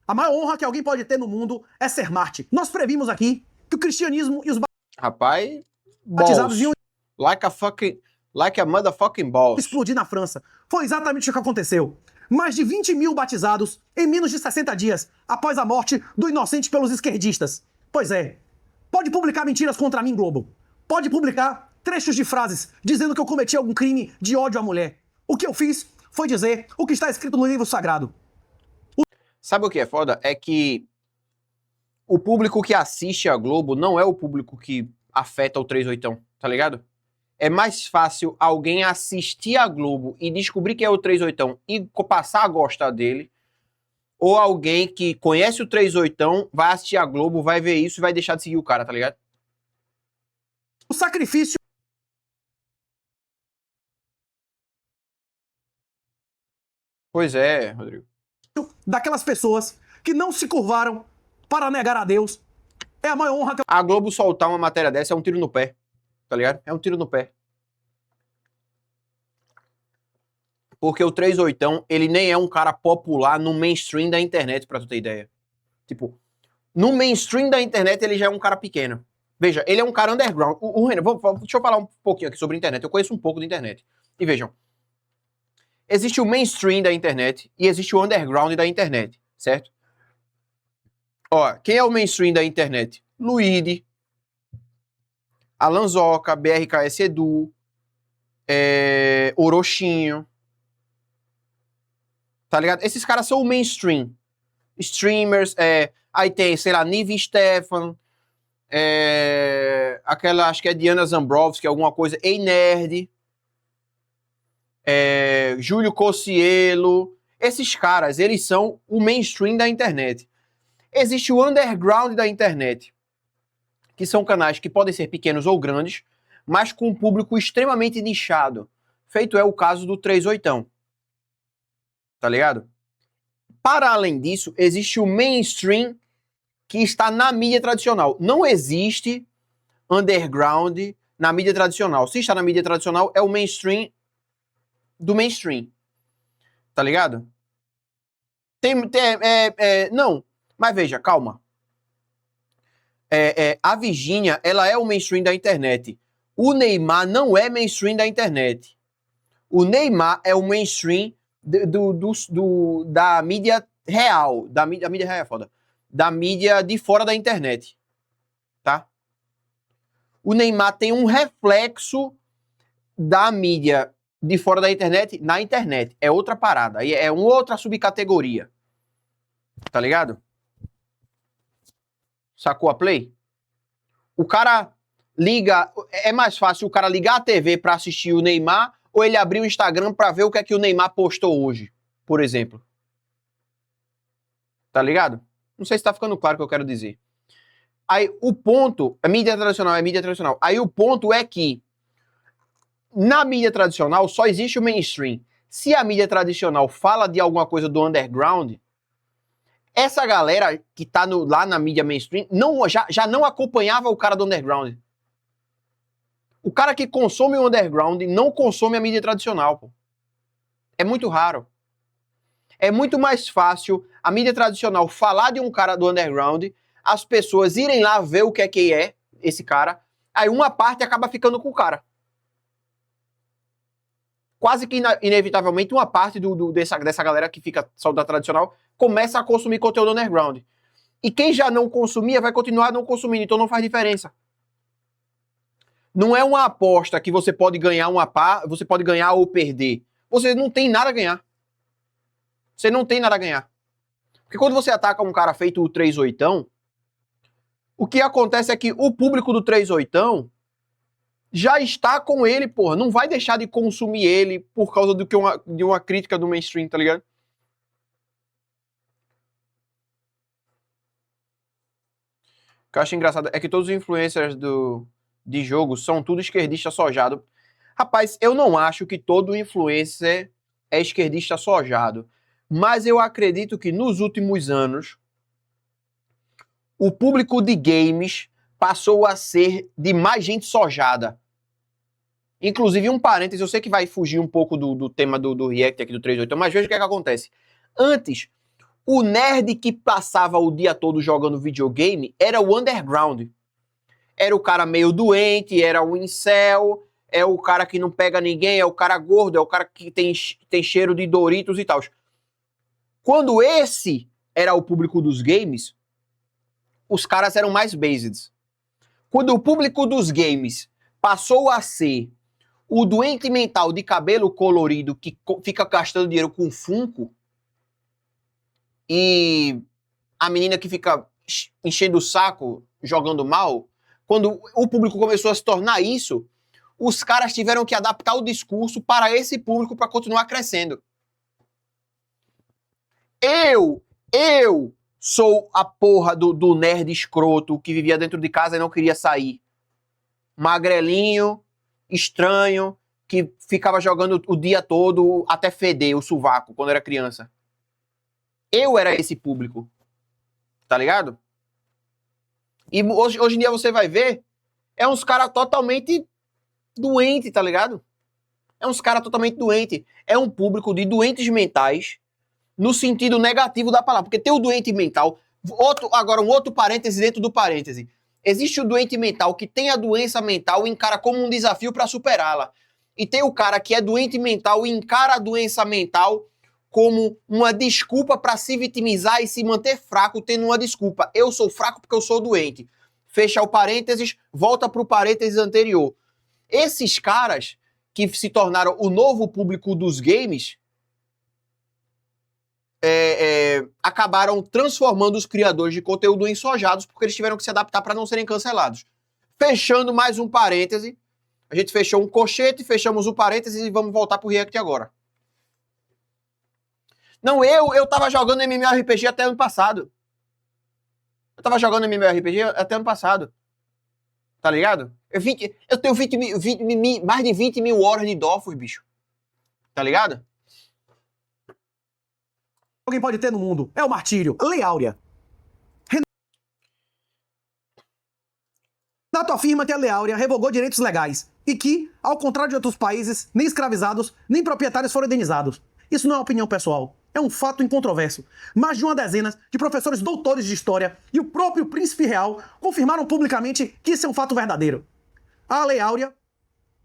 A maior honra que alguém pode ter no mundo é ser mártir. Nós previmos aqui que o cristianismo e os Rapaz, batizados balls. iam Like a fucking... Like a motherfucking boss. explodir na França. Foi exatamente o que aconteceu. Mais de 20 mil batizados em menos de 60 dias após a morte do inocente pelos esquerdistas. Pois é. Pode publicar mentiras contra mim, Globo. Pode publicar trechos de frases dizendo que eu cometi algum crime de ódio à mulher. O que eu fiz foi dizer o que está escrito no livro sagrado. Sabe o que é foda? É que o público que assiste a Globo não é o público que afeta o 38ão, tá ligado? É mais fácil alguém assistir a Globo e descobrir que é o 38ão e passar a gostar dele, ou alguém que conhece o 38ão, vai assistir a Globo, vai ver isso e vai deixar de seguir o cara, tá ligado? O sacrifício Pois é, Rodrigo. daquelas pessoas que não se curvaram para negar a Deus é a maior honra que A Globo soltar uma matéria dessa é um tiro no pé, tá ligado? É um tiro no pé. Porque o 38ão, ele nem é um cara popular no mainstream da internet, pra tu ter ideia. Tipo, no mainstream da internet ele já é um cara pequeno. Veja, ele é um cara underground. O Renan, deixa eu falar um pouquinho aqui sobre a internet. Eu conheço um pouco da internet. E vejam, existe o mainstream da internet e existe o underground da internet, certo? Ó, quem é o mainstream da internet? Luíde, Alanzoca, BRKS Edu, Orochinho. Tá ligado? Esses caras são o mainstream. Streamers, aí tem, sei lá, Nive Stefan, aquela, acho que é Diana Zambrovski, alguma coisa, Ei Nerd, Júlio Cocielo. Esses caras, eles são o mainstream da internet. Existe o underground da internet, que são canais que podem ser pequenos ou grandes, mas com um público extremamente nichado. Feito é o caso do 38ão. Tá ligado? Para além disso, existe o mainstream que está na mídia tradicional. Não existe underground na mídia tradicional. Se está na mídia tradicional, é o mainstream do mainstream. Tá ligado? Não. Mas veja, calma. A Virgínia, ela é o mainstream da internet. O Neymar não é mainstream da internet. O Neymar é o mainstream da mídia real. A mídia real é foda. Da mídia de fora da internet. Tá? O Neymar tem um reflexo da mídia de fora da internet na internet. É outra parada. É uma outra subcategoria. Tá ligado? Sacou a play? O cara liga... É mais fácil o cara ligar a TV pra assistir o Neymar ou ele abrir o Instagram pra ver o que é que o Neymar postou hoje, por exemplo. Tá ligado? Não sei se tá ficando claro o que eu quero dizer. Aí o ponto... É mídia tradicional. Aí o ponto é que na mídia tradicional só existe o mainstream. Se a mídia tradicional fala de alguma coisa do underground, essa galera que tá lá na mídia mainstream já não acompanhava o cara do underground. O cara que consome o underground não consome a mídia tradicional, pô. É muito raro. É muito mais fácil a mídia tradicional falar de um cara do underground, as pessoas irem lá ver o que é esse cara, aí uma parte acaba ficando com o cara. Quase que inevitavelmente uma parte dessa galera que fica só da tradicional começa a consumir conteúdo underground. E quem já não consumia vai continuar não consumindo, então não faz diferença. Não é uma aposta que você pode ganhar você pode ganhar ou perder. Você não tem nada a ganhar. Você não tem nada a ganhar. Porque quando você ataca um cara feito o 38ão, o que acontece é que o público do 38ão já está com ele, porra. Não vai deixar de consumir ele por causa de uma crítica do mainstream, tá ligado? O que eu acho engraçado é que todos os influencers de jogo são tudo esquerdista sojado. Rapaz, eu não acho que todo influencer é esquerdista sojado. Mas eu acredito que nos últimos anos o público de games passou a ser de mais gente sojada. Inclusive, um parênteses, eu sei que vai fugir um pouco do tema do react aqui do 38, mas veja o que é que acontece. Antes, o nerd que passava o dia todo jogando videogame era o underground. Era o cara meio doente, era o incel, é o cara que não pega ninguém, é o cara gordo, é o cara que tem cheiro de Doritos e tal. Quando esse era o público dos games, os caras eram mais based. Quando o público dos games passou a ser o doente mental de cabelo colorido que fica gastando dinheiro com Funko e a menina que fica enchendo o saco, jogando mal, quando o público começou a se tornar isso, os caras tiveram que adaptar o discurso para esse público para continuar crescendo. Eu sou a porra do nerd escroto que vivia dentro de casa e não queria sair. Magrelinho, estranho, que ficava jogando o dia todo até feder o sovaco quando era criança. Eu era esse público. Tá ligado? E hoje em dia você vai ver, é uns caras totalmente doente, tá ligado? É uns caras totalmente doente. É um público de doentes mentais no sentido negativo da palavra. Porque tem o doente mental. Agora, um outro parêntese dentro do parêntese. Existe o doente mental que tem a doença mental e encara como um desafio para superá-la. E tem o cara que é doente mental e encara a doença mental como uma desculpa para se vitimizar e se manter fraco tendo uma desculpa. Eu sou fraco porque eu sou doente. Fecha o parênteses, volta para o parênteses anterior. Esses caras que se tornaram o novo público dos games acabaram transformando os criadores de conteúdo em sojados porque eles tiveram que se adaptar para não serem cancelados. Fechando mais um parêntese, a gente fechou um colchete, fechamos o parêntese e vamos voltar pro React agora. Não, eu tava jogando MMORPG até ano passado. Eu tava jogando MMORPG até ano passado. Tá ligado? Eu tenho mais de 20 mil horas de Dofus, bicho. Tá ligado? Alguém pode ter no mundo é o martírio. Lei Áurea. Renato afirma que a Lei Áurea revogou direitos legais e que, ao contrário de outros países, nem escravizados, nem proprietários foram indenizados. Isso não é opinião pessoal, é um fato incontroverso. Mais de uma dezena de professores doutores de história e o próprio príncipe real confirmaram publicamente que isso é um fato verdadeiro. A Lei Áurea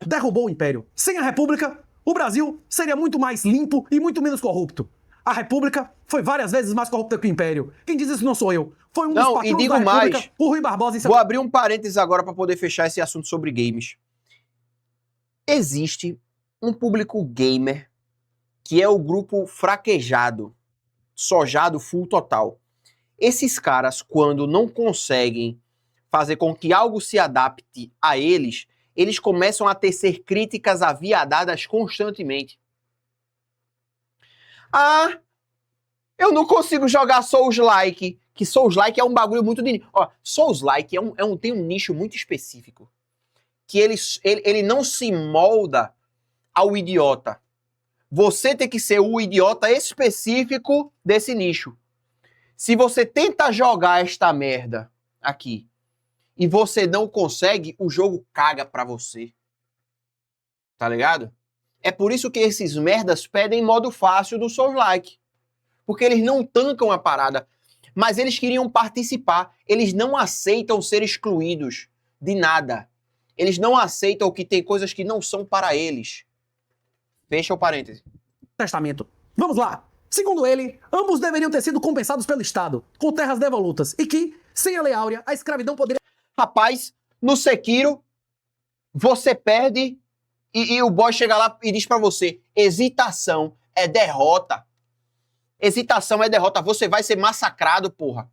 derrubou o império. Sem a República, o Brasil seria muito mais limpo e muito menos corrupto. A República foi várias vezes mais corrupta que o Império. Quem diz isso não sou eu. Foi um dos patrões da República, o Rui Barbosa. Vou abrir um parênteses agora para poder fechar esse assunto sobre games. Existe um público gamer que é o grupo fraquejado, sojado full total. Esses caras, quando não conseguem fazer com que algo se adapte a eles, eles começam a tecer críticas aviadadas constantemente. Ah, eu não consigo jogar Souls-like. Que Souls-like é um bagulho muito de... Ó, Souls-like tem um nicho muito específico. Que ele não se molda ao idiota. Você tem que ser o idiota específico desse nicho. Se você tenta jogar esta merda aqui e você não consegue, o jogo caga pra você. Tá ligado? É por isso que esses merdas pedem modo fácil do Souls-like. Porque eles não tancam a parada. Mas eles queriam participar. Eles não aceitam ser excluídos de nada. Eles não aceitam que tem coisas que não são para eles. Fecha o parêntese. Testamento. Vamos lá. Segundo ele, ambos deveriam ter sido compensados pelo Estado, com terras devolutas, e que, sem a Lei Áurea, a escravidão poderia... Rapaz, no Sekiro, você perde e o boss chega lá e diz pra você, hesitação é derrota. Hesitação é derrota. Você vai ser massacrado, porra.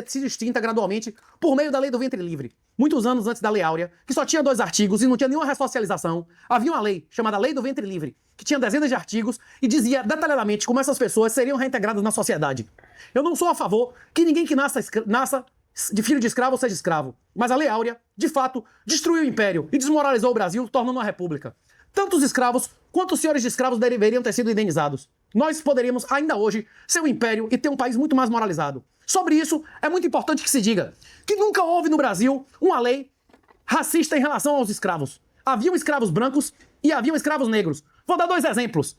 ...se extinta gradualmente por meio da Lei do Ventre Livre. Muitos anos antes da Lei Áurea, que só tinha 2 artigos e não tinha nenhuma ressocialização, havia uma lei chamada Lei do Ventre Livre, que tinha dezenas de artigos e dizia detalhadamente como essas pessoas seriam reintegradas na sociedade. Eu não sou a favor que ninguém que nasça de filho de escravo seja escravo, mas a Lei Áurea, de fato, destruiu o império e desmoralizou o Brasil, tornando uma república. Tanto os escravos quanto os senhores de escravos deveriam ter sido indenizados. Nós poderíamos, ainda hoje, ser um império e ter um país muito mais moralizado. Sobre isso, é muito importante que se diga que nunca houve no Brasil uma lei racista em relação aos escravos. Haviam escravos brancos e haviam escravos negros. Vou dar 2 exemplos.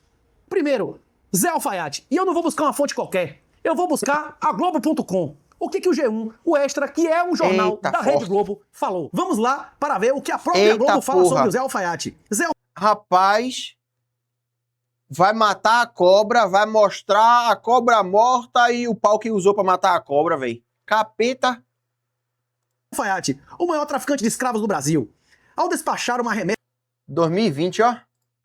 Primeiro, Zé Alfaiate. E eu não vou buscar uma fonte qualquer. Eu vou buscar a Globo.com. o que o G1, o Extra, que é um jornal Eita, da forte. Rede Globo, falou. Vamos lá para ver o que a própria Eita, Globo fala porra. sobre o Zé Alfaiate. Zé Rapaz, vai matar a cobra, vai mostrar a cobra morta e o pau que usou pra matar a cobra, velho. Capeta. Alfaiate, o maior traficante de escravos do Brasil, ao despachar uma remessa 2020, ó.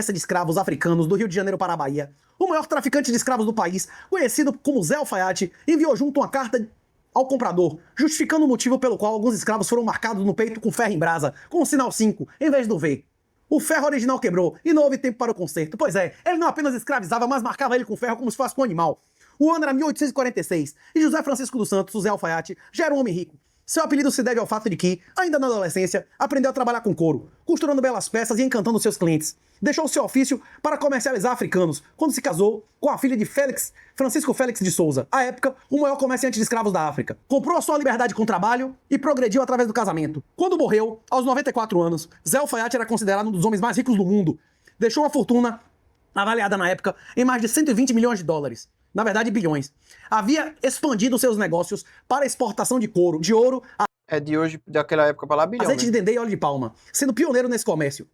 de escravos africanos do Rio de Janeiro para a Bahia, o maior traficante de escravos do país, conhecido como Zé Alfaiate, enviou junto uma carta ao comprador, justificando o motivo pelo qual alguns escravos foram marcados no peito com ferro em brasa, com o sinal 5, em vez do V. O ferro original quebrou e não houve tempo para o conserto. Pois é, ele não apenas escravizava, mas marcava ele com ferro como se fosse com um animal. O ano era 1846 e José Francisco dos Santos, o Zé Alfaiate, já era um homem rico. Seu apelido se deve ao fato de que, ainda na adolescência, aprendeu a trabalhar com couro, costurando belas peças e encantando seus clientes. Deixou seu ofício para comercializar africanos, quando se casou com a filha de Francisco Félix de Souza, à época, o maior comerciante de escravos da África. Comprou a sua liberdade com trabalho e progrediu através do casamento. Quando morreu, aos 94 anos, Zé Alfaiate era considerado um dos homens mais ricos do mundo. Deixou uma fortuna avaliada na época em mais de 120 milhões de dólares. Na verdade, bilhões. Havia expandido seus negócios para a exportação de couro, de ouro, É de hoje, daquela época pra lá, bilhão. azeite de Né? dendê e óleo de palma, sendo pioneiro nesse comércio.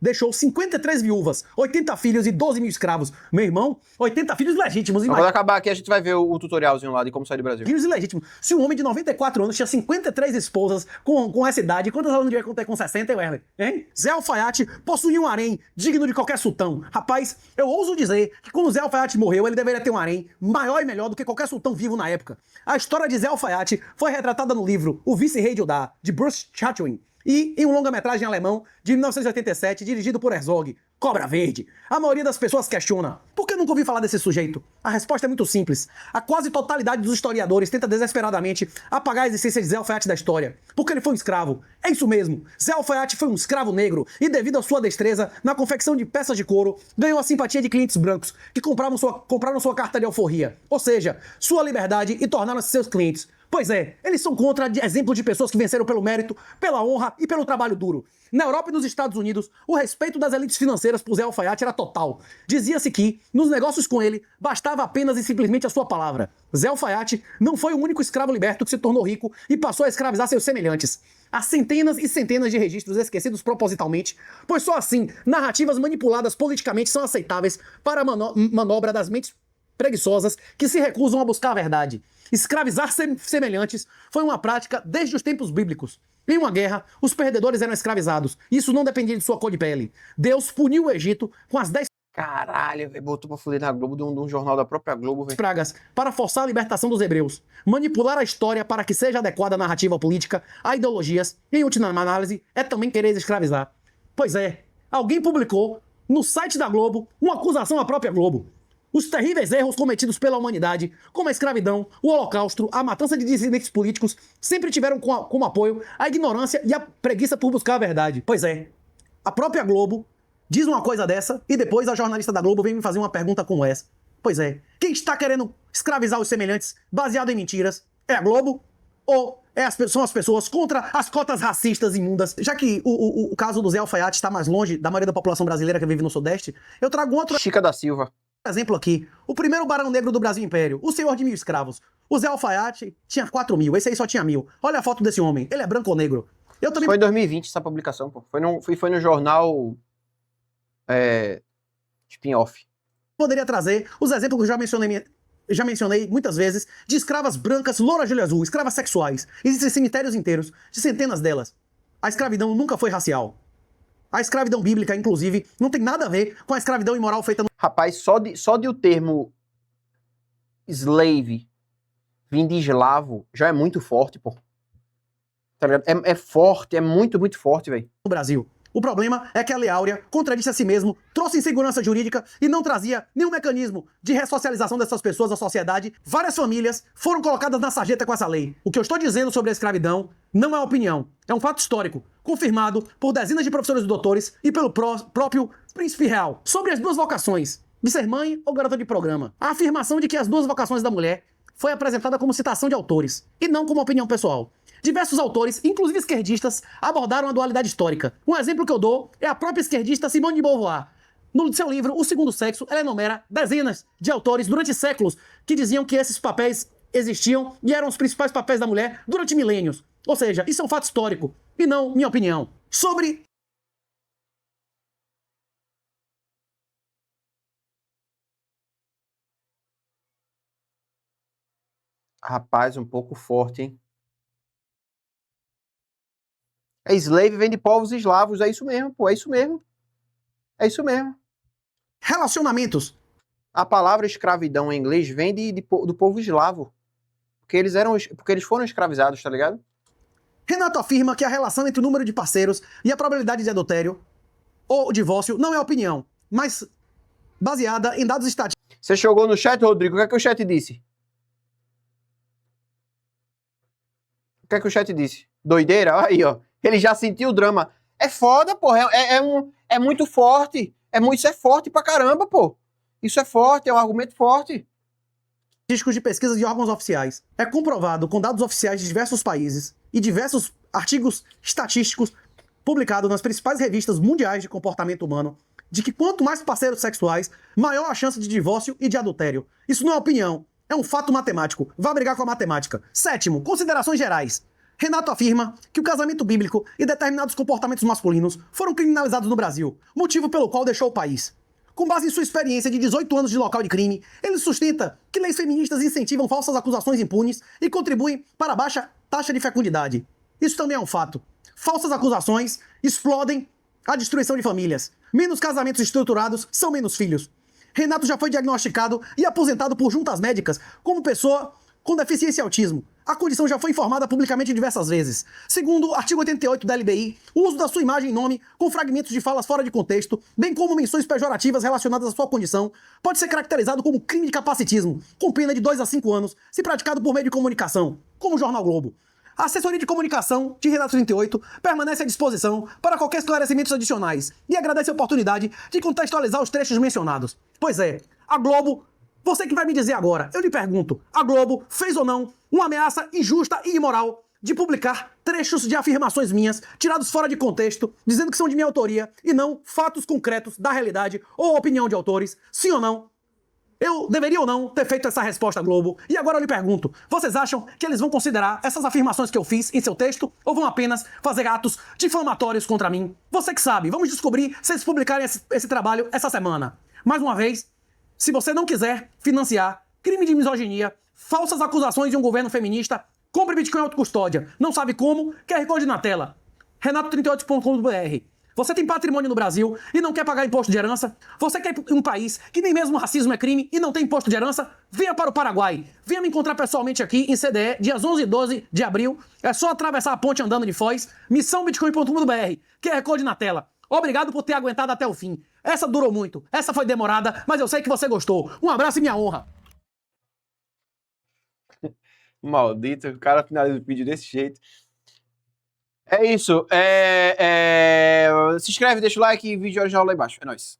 Deixou 53 viúvas, 80 filhos e 12 mil escravos. Meu irmão, 80 filhos legítimos. Então, quando acabar aqui, a gente vai ver o tutorialzinho lá de como sair do Brasil. Filhos ilegítimos. Se um homem de 94 anos tinha 53 esposas com essa idade, quantas ela não devia ter com 60, Werner? Hein? Zé Alfaiate possuía um harém digno de qualquer sultão. Rapaz, eu ouso dizer que quando Zé Alfaiate morreu, ele deveria ter um harém maior e melhor do que qualquer sultão vivo na época. A história de Zé Alfaiate foi retratada no livro O Vice-Rei de Judá, de Bruce Chatwin, e em um longa-metragem alemão de 1987, dirigido por Herzog, Cobra Verde. A maioria das pessoas questiona: por que nunca ouvi falar desse sujeito? A resposta é muito simples. A quase totalidade dos historiadores tenta desesperadamente apagar a existência de Zé Alfaiate da história, porque ele foi um escravo. É isso mesmo, Zé Alfaiate foi um escravo negro e, devido à sua destreza na confecção de peças de couro, ganhou a simpatia de clientes brancos que compraram sua carta de alforria, ou seja, sua liberdade, e tornaram-se seus clientes. Pois é, eles são contra exemplos de pessoas que venceram pelo mérito, pela honra e pelo trabalho duro. Na Europa e nos Estados Unidos, o respeito das elites financeiras por Zé Alfaiate era total. Dizia-se que, nos negócios com ele, bastava apenas e simplesmente a sua palavra. Zé Alfaiate não foi o único escravo liberto que se tornou rico e passou a escravizar seus semelhantes. Há centenas e centenas de registros esquecidos propositalmente, pois só assim, narrativas manipuladas politicamente são aceitáveis para a manobra das mentes preguiçosas que se recusam a buscar a verdade. Escravizar semelhantes foi uma prática desde os tempos bíblicos. Em uma guerra, os perdedores eram escravizados. Isso não dependia de sua cor de pele. Deus puniu o Egito com as 10 Caralho, velho, botou pra fuder na Globo, de um jornal da própria Globo, velho. pragas para forçar a libertação dos hebreus. Manipular a história para que seja adequada à narrativa política, a ideologias, e em última análise, é também querer escravizar. Pois é, alguém publicou no site da Globo uma acusação à própria Globo. Os terríveis erros cometidos pela humanidade, como a escravidão, o holocausto, a matança de dissidentes políticos, sempre tiveram como apoio a ignorância e a preguiça por buscar a verdade. Pois é, a própria Globo diz uma coisa dessa e depois a jornalista da Globo vem me fazer uma pergunta como essa. Pois é, quem está querendo escravizar os semelhantes baseado em mentiras? É a Globo? Ou são as pessoas contra as cotas racistas imundas? Já que o caso do Zé Alfaiate está mais longe da maioria da população brasileira que vive no Sudeste, eu trago um outro Chica da Silva. exemplo aqui. O primeiro barão negro do Brasil Império, o senhor de 1000 escravos. O Zé Alfaiate tinha 4.000, esse aí só tinha 1.000. Olha a foto desse homem, ele é branco ou negro? Eu também Foi em 2020 essa publicação, pô. Foi no jornal spin-off. poderia trazer os exemplos que eu já mencionei muitas vezes, de escravas brancas, louras de olho azul, escravas sexuais. Existem cemitérios inteiros de centenas delas. A escravidão nunca foi racial. A escravidão bíblica, inclusive, não tem nada a ver com a escravidão imoral feita no Rapaz, só de o termo slave vir de eslavo já é muito forte, pô. Tá ligado? É forte, é muito, muito forte, velho. Brasil. O problema é que a Lei Áurea contradisse a si mesmo, trouxe insegurança jurídica e não trazia nenhum mecanismo de ressocialização dessas pessoas à sociedade. Várias famílias foram colocadas na sarjeta com essa lei. O que eu estou dizendo sobre a escravidão não é opinião, é um fato histórico, confirmado por dezenas de professores e doutores e pelo próprio príncipe real. Sobre as duas vocações, de ser mãe ou garota de programa, a afirmação de que as duas vocações da mulher foi apresentada como citação de autores, e não como opinião pessoal. Diversos autores, inclusive esquerdistas, abordaram a dualidade histórica. Um exemplo que eu dou é a própria esquerdista Simone de Beauvoir. No seu livro, O Segundo Sexo, ela enumera dezenas de autores durante séculos que diziam que esses papéis existiam e eram os principais papéis da mulher durante milênios. Ou seja, isso é um fato histórico e não minha opinião. Sobre Rapaz, um pouco forte, hein? É slave vem de povos eslavos, é isso mesmo, pô, é isso mesmo. É isso mesmo. relacionamentos. A palavra escravidão em inglês vem do povo eslavo. Porque eles foram escravizados, tá ligado? Renato afirma que a relação entre o número de parceiros e a probabilidade de adultério ou divórcio não é opinião, mas baseada em dados estatísticos. Você jogou no chat, Rodrigo, o que é que o chat disse? O que é que o chat disse? Doideira? Aí, ó. Ele já sentiu o drama. É foda, porra. É muito forte. Isso é forte pra caramba, pô. Isso é forte, é um argumento forte. De pesquisa de órgãos oficiais. É comprovado com dados oficiais de diversos países e diversos artigos estatísticos publicados nas principais revistas mundiais de comportamento humano de que quanto mais parceiros sexuais, maior a chance de divórcio e de adultério. Isso não é opinião, é um fato matemático. Vá brigar com a matemática. Sétimo, considerações gerais. Renato afirma que o casamento bíblico e determinados comportamentos masculinos foram criminalizados no Brasil, motivo pelo qual deixou o país. Com base em sua experiência de 18 anos de local de crime, ele sustenta que leis feministas incentivam falsas acusações impunes e contribuem para a baixa taxa de fecundidade. Isso também é um fato. Falsas acusações explodem a destruição de famílias. Menos casamentos estruturados são menos filhos. Renato já foi diagnosticado e aposentado por juntas médicas como pessoa com deficiência e autismo. A condição já foi informada publicamente diversas vezes. Segundo o artigo 88 da LBI, o uso da sua imagem e nome com fragmentos de falas fora de contexto, bem como menções pejorativas relacionadas à sua condição, pode ser caracterizado como crime de capacitismo, com pena de 2 a 5 anos, se praticado por meio de comunicação, como o Jornal Globo. A assessoria de comunicação de Renato 38 permanece à disposição para qualquer esclarecimentos adicionais e agradece a oportunidade de contextualizar os trechos mencionados. Pois é, a Globo, você que vai me dizer agora, eu lhe pergunto, a Globo fez ou não uma ameaça injusta e imoral de publicar trechos de afirmações minhas, tirados fora de contexto, dizendo que são de minha autoria e não fatos concretos da realidade ou opinião de autores, sim ou não? Eu deveria ou não ter feito essa resposta, Globo? E agora eu lhe pergunto, vocês acham que eles vão considerar essas afirmações que eu fiz em seu texto ou vão apenas fazer atos difamatórios contra mim? Você que sabe, vamos descobrir se eles publicarem esse trabalho essa semana. Mais uma vez, se você não quiser financiar crime de misoginia, falsas acusações de um governo feminista, compre Bitcoin autocustódia. Não sabe como? QR Code na tela. Renato38.com.br. Você tem patrimônio no Brasil e não quer pagar imposto de herança? Você quer ir para um país que nem mesmo racismo é crime e não tem imposto de herança? Venha para o Paraguai. Venha me encontrar pessoalmente aqui em CDE, dias 11 e 12 de abril. É só atravessar a ponte andando de Foz. Missãobitcoin.com.br. QR Code na tela. Obrigado por ter aguentado até o fim. Essa durou muito, essa foi demorada, mas eu sei que você gostou. Um abraço e minha honra. Maldito, o cara finaliza o vídeo desse jeito. É isso. Se inscreve, deixa o like e vídeo original lá embaixo. É nóis.